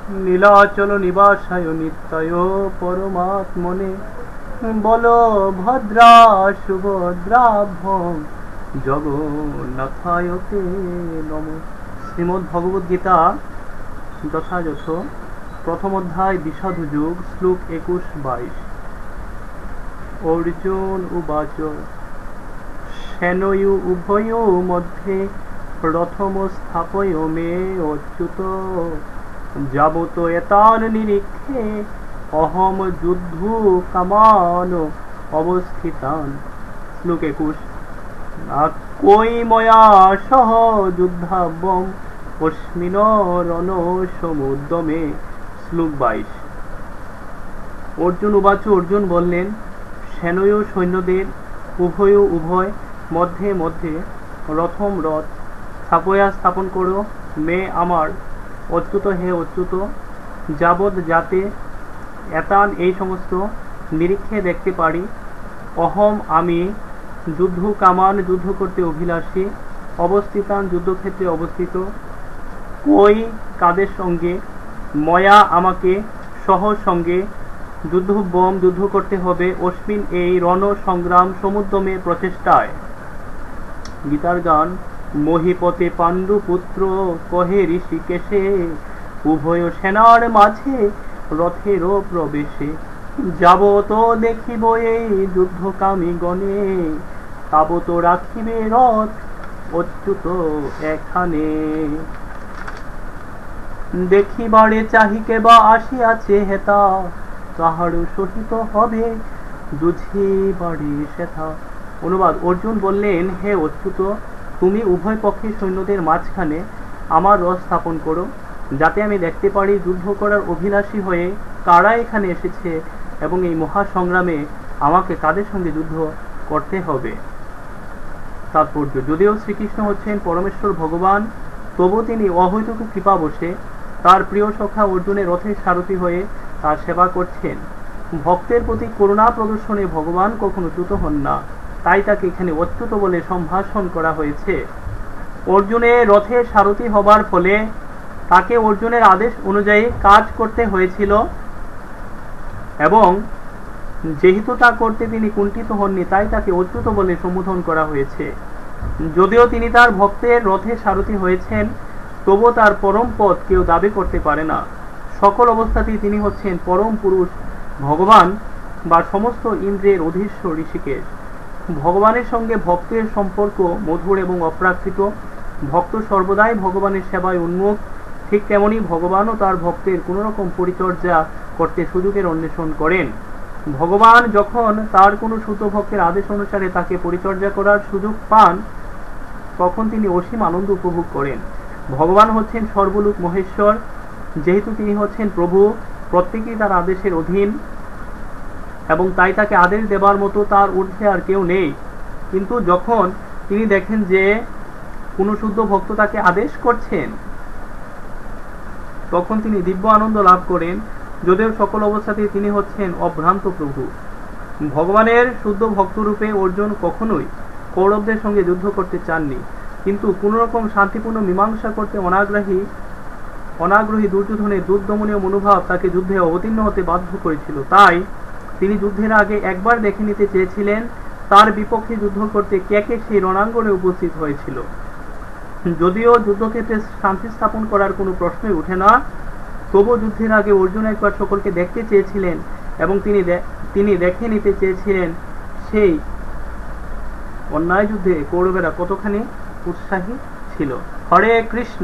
নীলাচল নিবাসায় নিত্যায় পরমাত্মনে বলো ভদ্রা সুভদ্রাভ্যং জগন্নাথায়তে নম। শ্রীমদ্ ভগবদ গীতা যথাযথ প্রথম অধ্যায় বিষাদ যুগ শ্লোক 21-22। অর্জুন উবাচ সেনয়ু উভয় মধ্যে প্রথম স্থাপয় মে অচ্যুত যাবত এতান নিরীক্ষে অহম যুদ্ধু কামান অবস্থিতান। শ্লোক 21। কই ময়া সহ যুদ্ধাবম অস্মিন রণ সমুদ্যমে। শ্লোক 22। অর্জুন উবাচ, অর্জুন বললেন, সেনয় সৈন্যদের উভয় মধ্যে মধ্যে রথম রথ স্থাপয়া স্থাপন করো মে আমার অচ্যুত হে অচ্যুত যাবৎ যাতে এতান এই সমস্ত নিরীক্ষে দেখতে পারি অহম আমি যুদ্ধ কামান যুদ্ধ করতে অভিলাষী অবস্থিতান যুদ্ধক্ষেত্রে অবস্থিত কই কাদের সঙ্গে ময়া আমাকে সহ সঙ্গে যুদ্ধবম যুদ্ধ করতে হবে অস্মিন এই রণ সংগ্রাম সমুদ্যমে প্রচেষ্টায়। গীতার গান। মহিপতে পাণ্ডু পুত্র কহে ঋষিকেশে উভয় সেনার মাঝে রথের প্রবেশে যাবত দেখিব এই যুদ্ধকামী গণে তাবত রাখিবে রথ অচ্যুত এখানে। দেখিবারে চাহিকে বা আসিয়াছে হেতা তাহার সহিত হবে যুঝিবারে সেথা। অনুবাদ। অর্জুন বললেন, হে অচ্যুত, তুমি উভয় পক্ষের সৈন্যদের মাঝখানে আমার রথ স্থাপন করো যাতে আমি দেখতে পারি যুদ্ধ করার অভিলাষী হয়ে কারা এখানে এসেছে এবং এই মহাসংগ্রামে আমাকে কাদের সঙ্গে যুদ্ধ করতে হবে। তাৎপর্য। যদিও শ্রীকৃষ্ণ হচ্ছেন পরমেশ্বর ভগবান, তবু তিনি অহৈতুক কৃপা বসে তার প্রিয় সখা অর্জুনের রথের সারথি হয়ে তার সেবা করছেন। ভক্তের প্রতি করুণা প্রদর্শনে ভগবান কখনো চ্যুত হন না, তাই তাকে এখানে অচ্যুত বলে সম্ভাষণ করা হয়েছে। অর্জুনের রথের সারথি হবার ফলে তাকে অর্জুনের আদেশ অনুযায়ী কাজ করতে হয়েছিল এবং যেহেতু তা করতে তিনি কুণ্ঠিত হননি তাই তাকে অচ্যুত বলে সম্বোধন করা হয়েছে। যদিও তিনি তার ভক্তের রথের সারথি হয়েছেন, তবু তার পরম পদ কেউ দাবি করতে পারে না। সকল অবস্থাতেই তিনি হচ্ছেন পরম পুরুষ ভগবান বা সমস্ত ইন্দ্রের অধীশ্বর ঋষিকেশ। ভগবানের সঙ্গে ভক্তের সম্পর্ক মধুর এবং অপ্রাকৃত। ভক্ত সর্বদাই ভগবানের সেবায় উন্মুখ। ঠিক তেমনি ভগবানও তার ভক্তের কোন রকম পরিচর্যা করতে সুযোগের অন্বেষণ করেন। ভগবান যখন তার কোনো শুদ্ধ ভক্তের আদেশ অনুসারে তাকে পরিচর্যা করার সুযোগ পান তখন তিনি অসীম আনন্দ উপভোগ করেন। ভগবান হচ্ছেন সর্বলোক মহেশ্বর। যেহেতু তিনি হচ্ছেন প্রভু, প্রত্যেকেই তার আদেশের অধীন এবং তাই তাকে আদেশ দেবার মতো তার ঊর্ধ্বে আর কেউ নেই। কিন্তু যখন তিনি দেখেন যে কোনো শুদ্ধ ভক্ত তাকে আদেশ করছেন তখন তিনি দিব্য আনন্দ লাভ করেন। যদিও সকল অবস্থাতেই তিনি হচ্ছেন অভ্রান্ত প্রভু। ভগবানের শুদ্ধ ভক্তরূপে অর্জুন কখনোই কৌরবদের সঙ্গে যুদ্ধ করতে চাননি, কিন্তু কোন রকম শান্তিপূর্ণ মীমাংসা করতে অনাগ্রহী দুর্যোধনের দুর্দমনীয় মনোভাব তাকে যুদ্ধে অবতীর্ণ হতে বাধ্য করেছিল। তাই তিনি যুদ্ধের আগে একবার দেখে নিতে চেয়েছিলেন তার বিপক্ষে যুদ্ধ করতে কে কে সেই রণাঙ্গনে উপস্থিত হয়েছিল। যদিও যুদ্ধক্ষেত্রে শান্তি স্থাপন করার কোনো প্রশ্নই ওঠে না, তবু যুদ্ধের আগে অর্জুন একবার সকলকে দেখতে চেয়েছিলেন এবং তিনি দেখে নিতে চেয়েছিলেন সেই অন্যায় যুদ্ধে কৌরবেরা কতখানি উৎসাহী ছিল। হরে কৃষ্ণ।